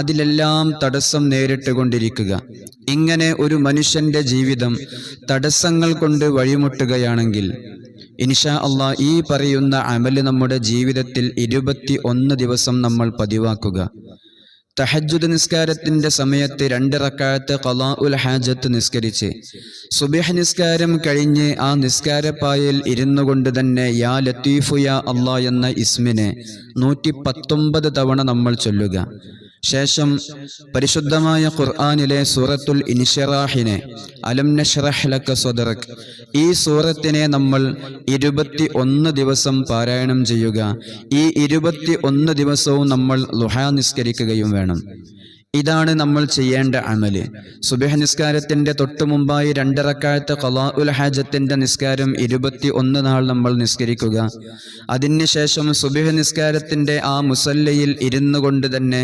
അതിലെല്ലാം തടസ്സം നേരിട്ടുകൊണ്ടിരിക്കുക. ഇങ്ങനെ ഒരു മനുഷ്യന്റെ ജീവിതം തടസ്സങ്ങൾ കൊണ്ട് വഴിമുട്ടുകയാണെങ്കിൽ ഇൻഷാ അല്ലാഹ് ഈ പറയുന്ന അമല് നമ്മുടെ ജീവിതത്തിൽ 21 ദിവസം നമ്മൾ പതിവാക്കുക. തഹജ്ജുദ് നിസ്കാരത്തിന്റെ സമയത്ത് 2 റക്അത്ത് ഖളാഉൽ ഹാജത്ത് നിസ്കരിച്ച് സുബ്ഹ് നിസ്കാരം കഴിഞ്ഞ് ആ നിസ്കാരപ്പായയിൽ ഇരുന്നു കൊണ്ട് തന്നെ യാ ലത്തീഫു യാ അല്ലാഹ് എന്ന ഇസ്മിനെ 119 തവണ നമ്മൾ ചൊല്ലുക. ശേഷം പരിശുദ്ധമായ ഖുർആനിലെ സൂറത്തുൽ ഇൻശിറാഹിനെ അലം നശ്റഹ് ലക സദ്റക് ഈ സൂറത്തിനെ നമ്മൾ 21 ദിവസം പാരായണം ചെയ്യുക. ഈ 21 ദിവസവും നമ്മൾ ളുഹാ നിസ്കരിക്കുകയും വേണം. ഇതാണ് നമ്മൾ ചെയ്യേണ്ട അമല്. സുബ്ഹ് നിസ്കാരത്തിന്റെ തൊട്ടു മുമ്പായി 2 റക്അത്ത് ഖളാഉൽ ഹാജത്തിന്റെ നിസ്കാരം 21 നാൾ നമ്മൾ നിസ്കരിക്കുക. അതിനുശേഷം സുബ്ഹ് നിസ്കാരത്തിന്റെ ആ മുസല്ലയിൽ ഇരുന്നു കൊണ്ട് തന്നെ